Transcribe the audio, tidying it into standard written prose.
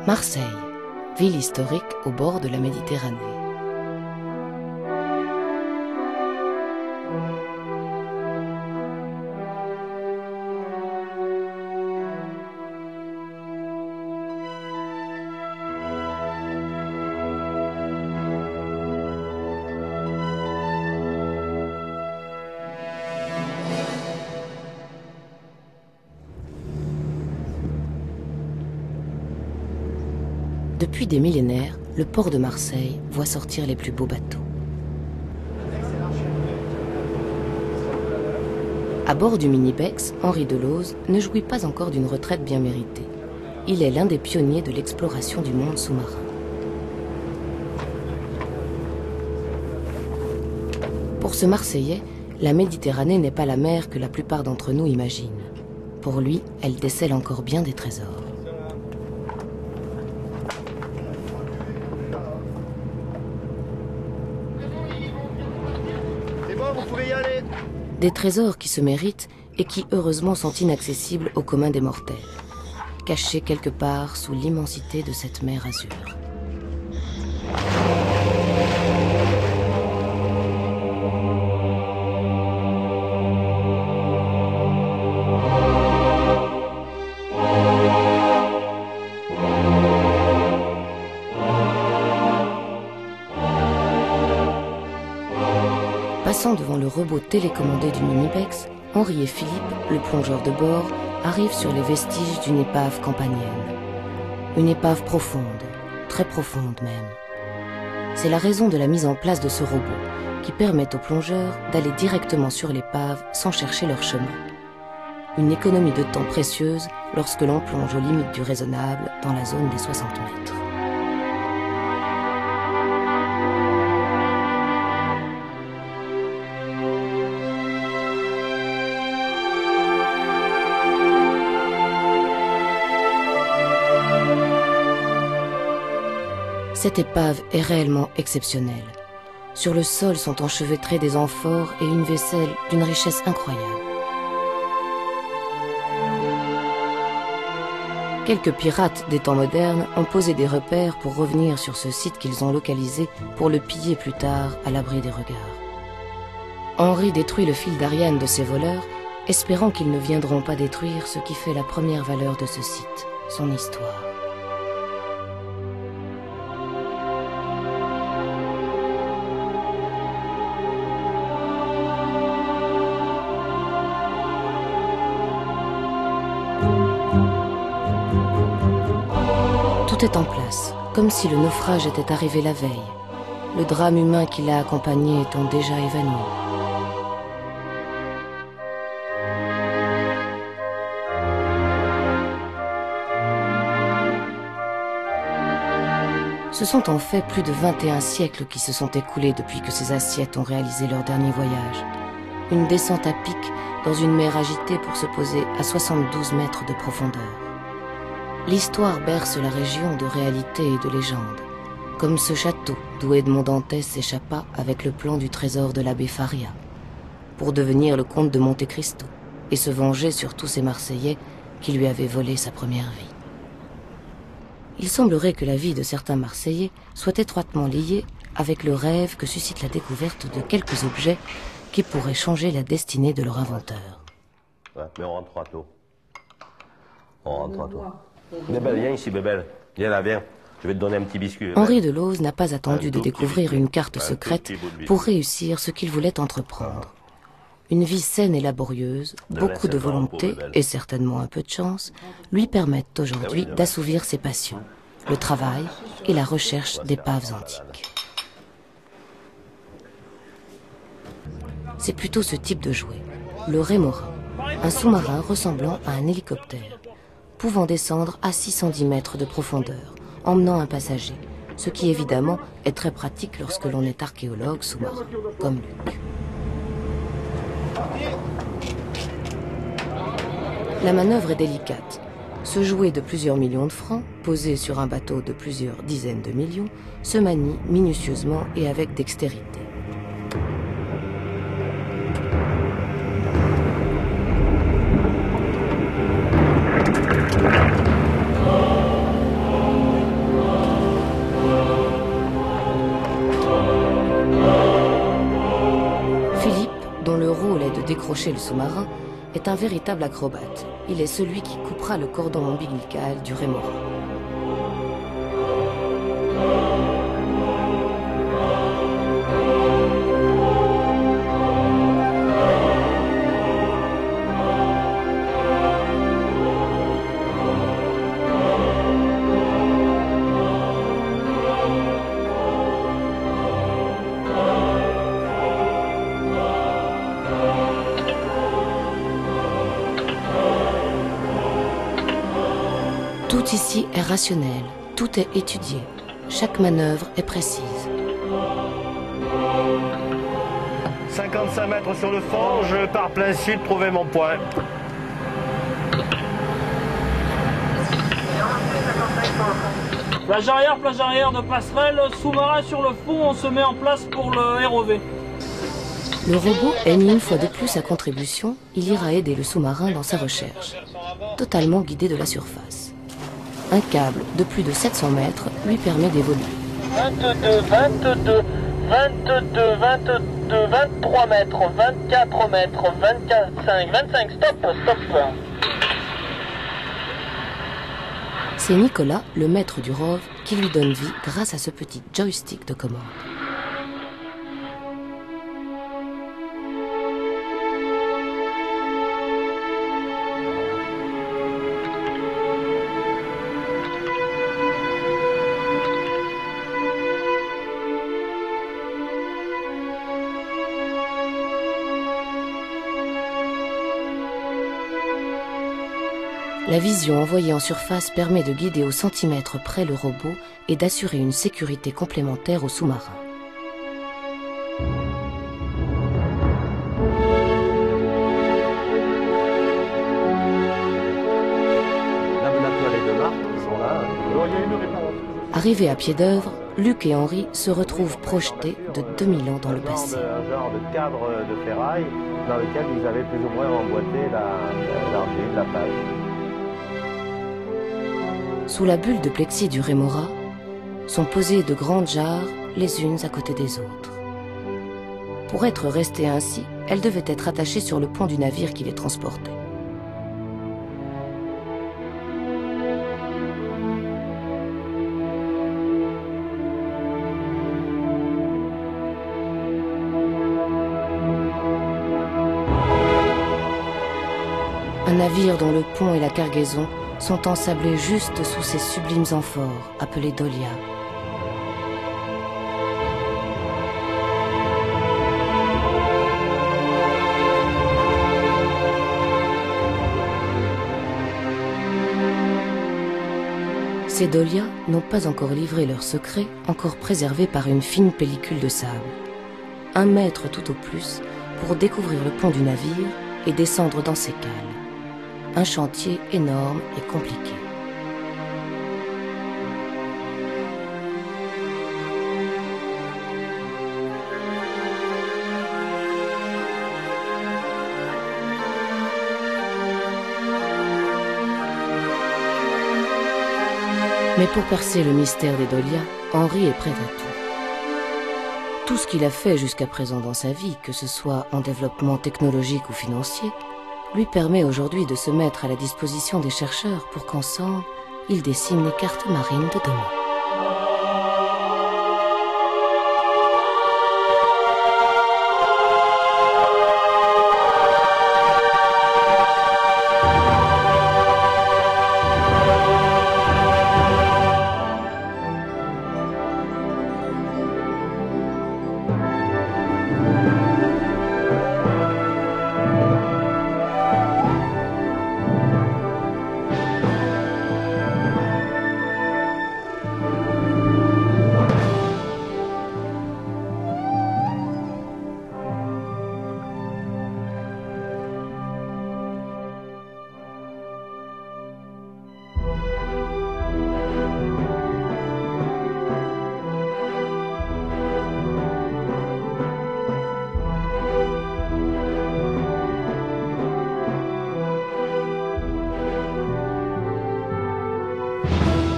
Marseille, ville historique au bord de la Méditerranée. Depuis des millénaires, le port de Marseille voit sortir les plus beaux bateaux. À bord du Minibex, Henri Deleuze ne jouit pas encore d'une retraite bien méritée. Il est l'un des pionniers de l'exploration du monde sous-marin. Pour ce Marseillais, la Méditerranée n'est pas la mer que la plupart d'entre nous imaginent. Pour lui, elle décèle encore bien des trésors. Des trésors qui se méritent et qui heureusement sont inaccessibles au commun des mortels, cachés quelque part sous l'immensité de cette mer azur. Passant devant le robot télécommandé du Minibex, Henri et Philippe, le plongeur de bord, arrivent sur les vestiges d'une épave campanienne. Une épave profonde, très profonde même. C'est la raison de la mise en place de ce robot, qui permet aux plongeurs d'aller directement sur l'épave sans chercher leur chemin. Une économie de temps précieuse lorsque l'on plonge aux limites du raisonnable dans la zone des 60 mètres. Cette épave est réellement exceptionnelle. Sur le sol sont enchevêtrés des amphores et une vaisselle d'une richesse incroyable. Quelques pirates des temps modernes ont posé des repères pour revenir sur ce site qu'ils ont localisé pour le piller plus tard à l'abri des regards. Henri détruit le fil d'Ariane de ses voleurs, espérant qu'ils ne viendront pas détruire ce qui fait la première valeur de ce site, son histoire. Tout est en place, comme si le naufrage était arrivé la veille, le drame humain qui l'a accompagné étant déjà évanoui. Ce sont en fait plus de 21 siècles qui se sont écoulés depuis que ces assiettes ont réalisé leur dernier voyage. Une descente à pic dans une mer agitée pour se poser à 72 mètres de profondeur. L'histoire berce la région de réalité et de légende, comme ce château d'où Edmond Dantès s'échappa avec le plan du trésor de l'abbé Faria, pour devenir le comte de Monte Cristo et se venger sur tous ces Marseillais qui lui avaient volé sa première vie. Il semblerait que la vie de certains Marseillais soit étroitement liée avec le rêve que suscite la découverte de quelques objets qui pourraient changer la destinée de leur inventeur. Ouais, mais on rentre à tôt. On rentre à tôt. Bébel, viens ici, Bébel. Viens là, viens. Je vais te donner un petit biscuit. Henri Deleuze n'a pas attendu de découvrir une carte secrète pour réussir ce qu'il voulait entreprendre. Une vie saine et laborieuse, beaucoup de volonté et certainement un peu de chance lui permettent aujourd'hui d'assouvir ses passions, le travail et la recherche d'épaves antiques. C'est plutôt ce type de jouet, le rémorin, un sous-marin ressemblant à un hélicoptère, pouvant descendre à 610 mètres de profondeur, emmenant un passager, ce qui évidemment est très pratique lorsque l'on est archéologue sous-marin, comme Luc. La manœuvre est délicate. Ce jouet de plusieurs millions de francs, posé sur un bateau de plusieurs dizaines de millions, se manie minutieusement et avec dextérité. le rôle est de décrocher le sous-marin, est un véritable acrobate. Il est celui qui coupera le cordon ombilical du Rémora. Tout ici est rationnel, tout est étudié, chaque manœuvre est précise. 55 mètres sur le fond, je pars plein sud trouver mon point. Plage arrière de passerelle, sous-marin sur le fond, on se met en place pour le ROV. Le robot est mis une fois de plus à contribution, il ira aider le sous-marin dans sa recherche, totalement guidé de la surface. Un câble de plus de 700 mètres lui permet d'évoluer. 22, 22, 22, 22, 23 mètres, 24 mètres, 25, 25, stop. C'est Nicolas, le maître du ROV, qui lui donne vie grâce à ce petit joystick de commande. La vision envoyée en surface permet de guider au centimètre près le robot et d'assurer une sécurité complémentaire au sous-marin. Arrivés à pied d'œuvre, Luc et Henri se retrouvent projetés de 2000 ans dans le passé. Un genre de cadre de ferraille dans lequel ils avaient plus ou moins emboîté l'argile, la plage. Sous la bulle de plexi du Rémora, sont posées de grandes jarres les unes à côté des autres. Pour être restées ainsi, elles devaient être attachées sur le pont du navire qui les transportait. Un navire dont le pont et la cargaison sont ensablés juste sous ces sublimes amphores, appelées Dolia. Ces Dolias n'ont pas encore livré leurs secrets, encore préservés par une fine pellicule de sable. 1 mètre tout au plus pour découvrir le pont du navire et descendre dans ses cales. Un chantier énorme et compliqué. Mais pour percer le mystère des Dolias, Henri est prêt à tout. Tout ce qu'il a fait jusqu'à présent dans sa vie, que ce soit en développement technologique ou financier, lui permet aujourd'hui de se mettre à la disposition des chercheurs pour qu'ensemble, ils dessinent les cartes marines de demain.